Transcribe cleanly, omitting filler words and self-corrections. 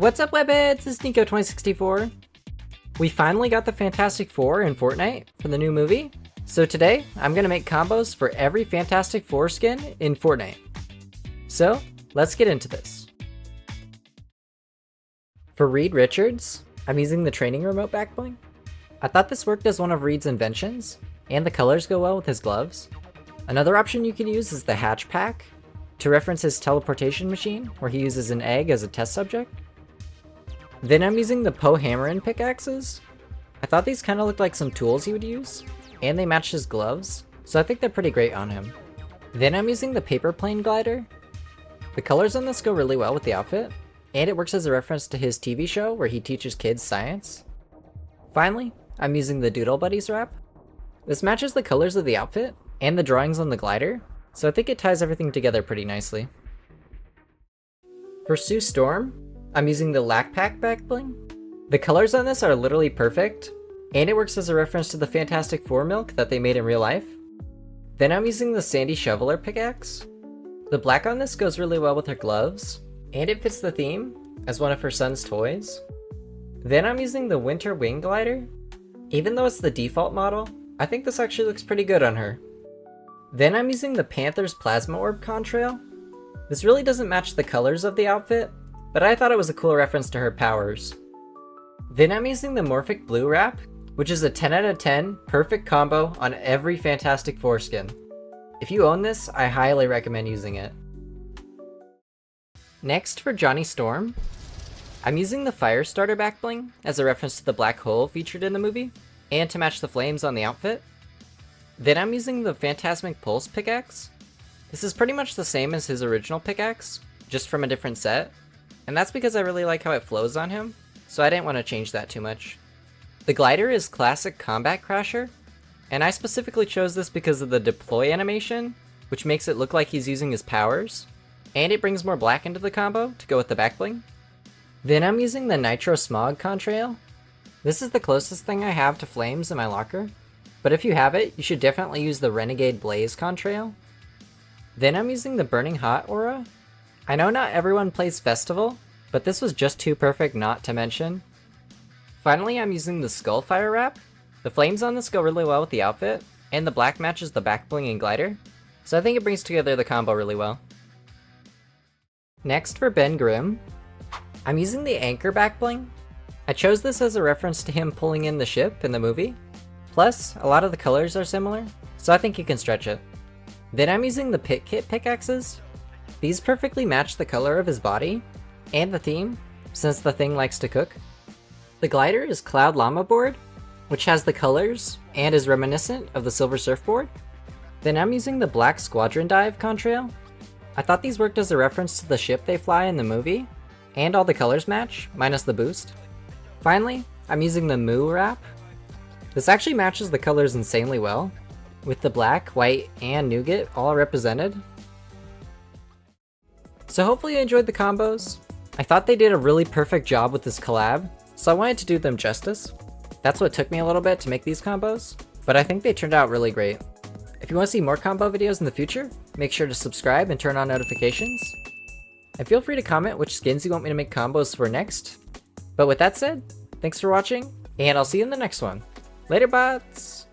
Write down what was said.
What's up, webheads? It's Niko2064. We finally got the Fantastic Four in Fortnite for the new movie. So today, I'm gonna make combos for every Fantastic Four skin in Fortnite. So, let's get into this. For Reed Richards, I'm using the training remote back bling. I thought this worked as one of Reed's inventions, and the colors go well with his gloves. Another option you can use is the hatch pack, to reference his teleportation machine, where he uses an egg as a test subject. Then I'm using the Poe hammer and pickaxes. I thought these kind of looked like some tools he would use, and they matched his gloves, so I think they're pretty great on him. Then I'm using the paper plane glider. The colors on this go really well with the outfit, and it works as a reference to his TV show where he teaches kids science. Finally, I'm using the Doodle Buddies wrap. This matches the colors of the outfit and the drawings on the glider, so I think it ties everything together pretty nicely. For Sue Storm, I'm using the Lack Pack back bling. The colors on this are literally perfect, and it works as a reference to the Fantastic Four milk that they made in real life. Then I'm using the Sandy Shoveler pickaxe. The black on this goes really well with her gloves, and it fits the theme as one of her son's toys. Then I'm using the Winter Wing Glider. Even though it's the default model, I think this actually looks pretty good on her. Then I'm using the Panther's Plasma Orb contrail. This really doesn't match the colors of the outfit, but I thought it was a cool reference to her powers. Then I'm using the Morphic Blue wrap, which is a 10 out of 10 perfect combo on every Fantastic Four skin. If you own this, I highly recommend using it. Next, for Johnny Storm, I'm using the Firestarter back bling as a reference to the black hole featured in the movie, and to match the flames on the outfit. Then I'm using the Phantasmic Pulse pickaxe. This is pretty much the same as his original pickaxe, just from a different set, and that's because I really like how it flows on him, so I didn't want to change that too much. The glider is Classic Combat Crasher, and I specifically chose this because of the deploy animation, which makes it look like he's using his powers, and it brings more black into the combo to go with the back bling. Then I'm using the Nitro Smog contrail. This is the closest thing I have to flames in my locker, but if you have it, you should definitely use the Renegade Blaze contrail. Then I'm using the Burning Hot aura. I know not everyone plays Festival, but this was just too perfect not to mention. Finally, I'm using the Skullfire wrap. The flames on this go really well with the outfit, and the black matches the back bling and glider, so I think it brings together the combo really well. Next, for Ben Grimm, I'm using the Anchor back bling. I chose this as a reference to him pulling in the ship in the movie. Plus, a lot of the colors are similar, so I think you can stretch it. Then I'm using the Pit Kit pickaxes. These perfectly match the color of his body, and the theme, since the thing likes to cook. The glider is Cloud Llama board, which has the colors, and is reminiscent of the Silver Surfboard. Then I'm using the Black Squadron Dive contrail. I thought these worked as a reference to the ship they fly in the movie, and all the colors match, minus the boost. Finally, I'm using the Moo wrap. This actually matches the colors insanely well, with the black, white, and nougat all represented. So hopefully you enjoyed the combos. I thought they did a really perfect job with this collab, so I wanted to do them justice. That's what took me a little bit to make these combos, but I think they turned out really great. If you want to see more combo videos in the future, make sure to subscribe and turn on notifications. And feel free to comment which skins you want me to make combos for next. But with that said, thanks for watching, and I'll see you in the next one. Later, bots!